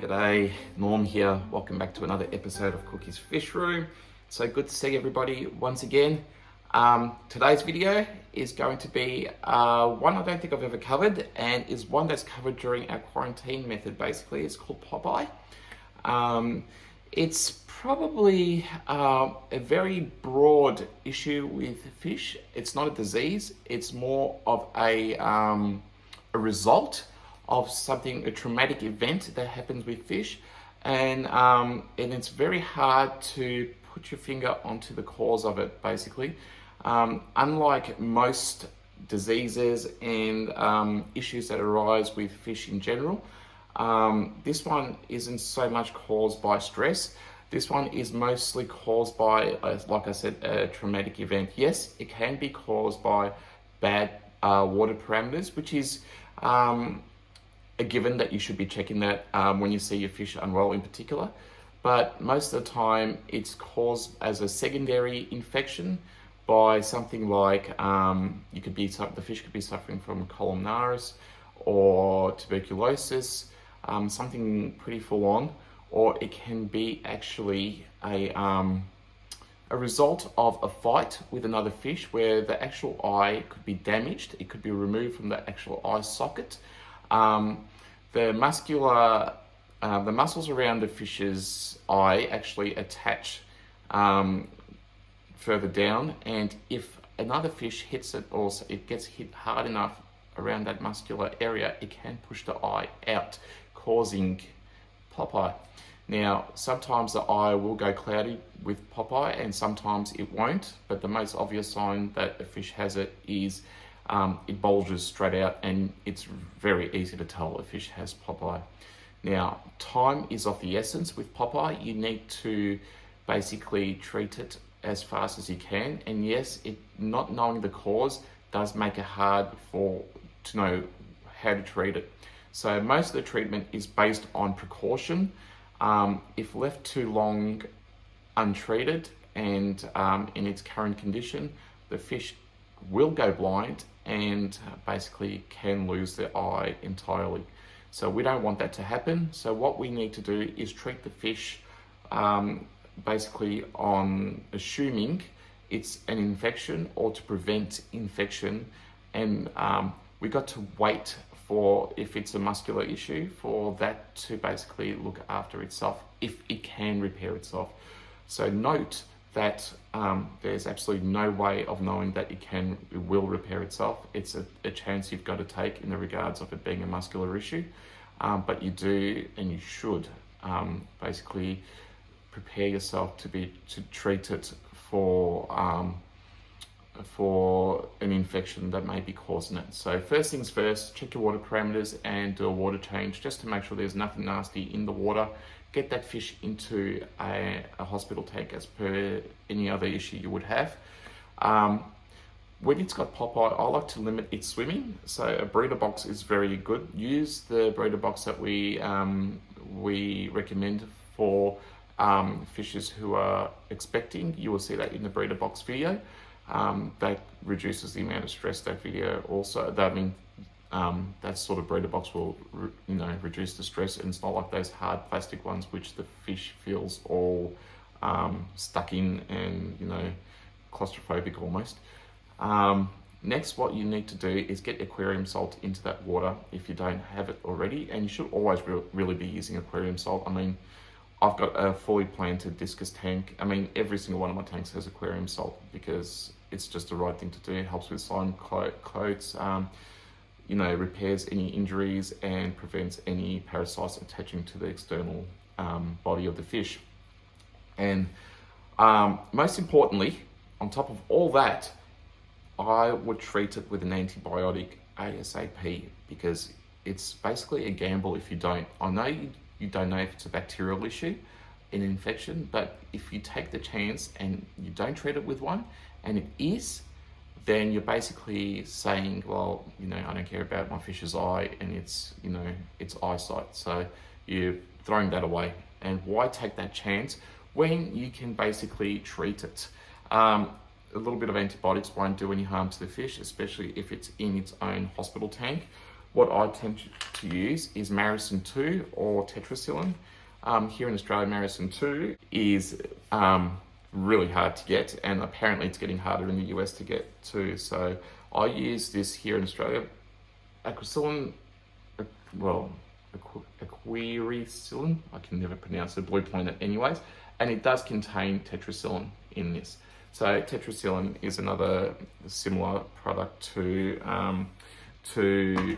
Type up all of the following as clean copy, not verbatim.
G'day, Norm here. Welcome back to another episode of Cookie's Fish Room. So good to see everybody once again. Today's video is going to be one I don't think I've ever covered, and is one that's covered during our quarantine method. Basically, it's called Popeye. It's probably a very broad issue with fish. It's not a disease. It's more of a result of something, a traumatic event that happens with fish, and it's very hard to put your finger onto the cause of it. Basically, unlike most diseases and issues that arise with fish in general, this one isn't so much caused by stress. This one is mostly caused by, like I said, a traumatic event. Yes, it can be caused by bad water parameters, which is a given that you should be checking that when you see your fish unwell in particular. But most of the time it's caused as a secondary infection by something like the fish could be suffering from columnaris or tuberculosis, something pretty full on, or it can be actually a result of a fight with another fish where the actual eye could be damaged. It could be removed from the actual eye socket. The muscles around the fish's eye actually attach further down, and if another fish hits it, or it gets hit hard enough around that muscular area, it can push the eye out, causing Popeye. Now, sometimes the eye will go cloudy with Popeye and sometimes it won't, but the most obvious sign that a fish has it is it bulges straight out, and it's very easy to tell a fish has Popeye. Now, time is of the essence with Popeye. You need to basically treat it as fast as you can, and yes, not knowing the cause does make it hard to know how to treat it. So most of the treatment is based on precaution. If left too long untreated and in its current condition, the fish will go blind and basically can lose their eye entirely. So we don't want that to happen. So what we need to do is treat the fish basically on assuming it's an infection or to prevent infection, and we got to wait for, if it's a muscular issue, for that to basically look after itself if it can repair itself. So note that there's absolutely no way of knowing that it will repair itself. It's a chance you've got to take in the regards of it being a muscular issue, but you do and you should basically prepare yourself to treat it for an infection that may be causing it. So first things first, check your water parameters and do a water change just to make sure there's nothing nasty in the water. Get that fish into a hospital tank as per any other issue you would have. When it's got Popeye, I like to limit its swimming. So a breeder box is very good. Use the breeder box that we recommend for fishes who are expecting. You will see that in the breeder box video. That reduces the amount of stress. That video also, that sort of breeder box will reduce the stress, and it's not like those hard plastic ones which the fish feels all stuck in and claustrophobic almost. Next, what you need to do is get aquarium salt into that water if you don't have it already, and you should always really be using aquarium salt. I mean, I've got a fully planted discus tank. I mean, every single one of my tanks has aquarium salt because it's just the right thing to do. It helps with slime coats, repairs any injuries and prevents any parasites attaching to the external body of the fish. And most importantly, on top of all that, I would treat it with an antibiotic ASAP, because it's basically a gamble if you don't. I know you don't know if it's a bacterial issue, an infection, but if you take the chance and you don't treat it with one, and it is, then you're basically saying, well, I don't care about my fish's eye and its eyesight. So you're throwing that away. And why take that chance when you can basically treat it? A little bit of antibiotics won't do any harm to the fish, especially if it's in its own hospital tank. what I tend to use is Maricin 2 or tetracycline. Here in Australia, Maricin 2 is really hard to get, and apparently it's getting harder in the US to get too. So I use this here in Australia. Aquicillin, aquiricillin, I can never pronounce it, blue planet anyways, and it does contain tetracycline in this. So tetracycline is another similar product to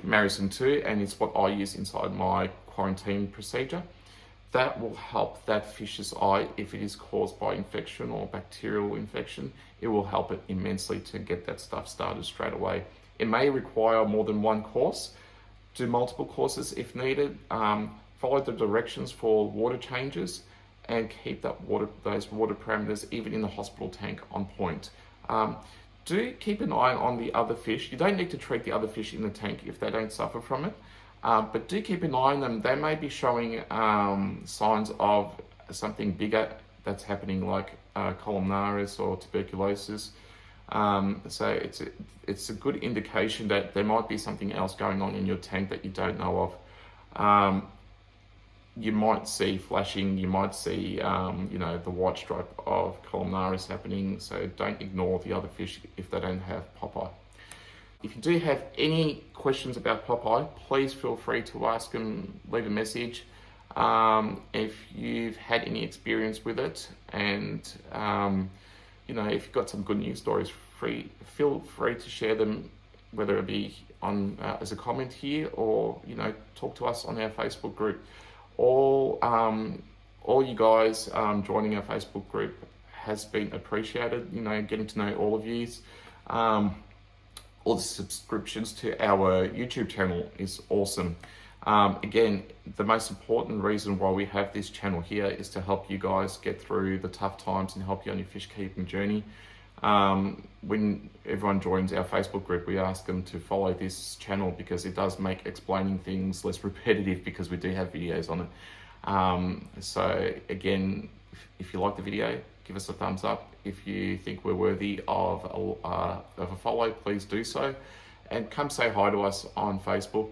Maricin 2, and it's what I use inside my quarantine procedure. That will help that fish's eye if it is caused by infection or bacterial infection. It will help it immensely to get that stuff started straight away. It may require more than one course. Do multiple courses if needed. Follow the directions for water changes and keep those water parameters, even in the hospital tank, on point. Do keep an eye on the other fish. You don't need to treat the other fish in the tank if they don't suffer from it. But do keep an eye on them. They may be showing signs of something bigger that's happening, like columnaris or tuberculosis. So it's a good indication that there might be something else going on in your tank that you don't know of. You might see flashing, you might see the white stripe of columnaris happening, so don't ignore the other fish if they don't have Popeye. If you do have any questions about Popeye, please feel free to ask them, leave a message. If you've had any experience with it, and if you've got some good news stories, feel free to share them, whether it be on as a comment here, or talk to us on our Facebook group. All you guys joining our Facebook group has been appreciated. Getting to know all of you. All the subscriptions to our YouTube channel is awesome. Again, the most important reason why we have this channel here is to help you guys get through the tough times and help you on your fish keeping journey. When everyone joins our Facebook group, we ask them to follow this channel because it does make explaining things less repetitive, because we do have videos on it. So again, if you like the video, give us a thumbs up. If you think we're worthy of a follow, please do so. And come say hi to us on Facebook.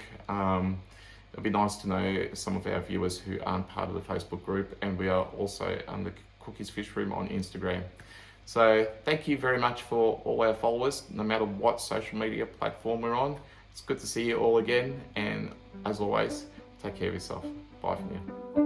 It'd be nice to know some of our viewers who aren't part of the Facebook group, and we are also on the Cookies Fish Room on Instagram. So thank you very much for all our followers, no matter what social media platform we're on. It's good to see you all again, and as always, take care of yourself. Bye for now.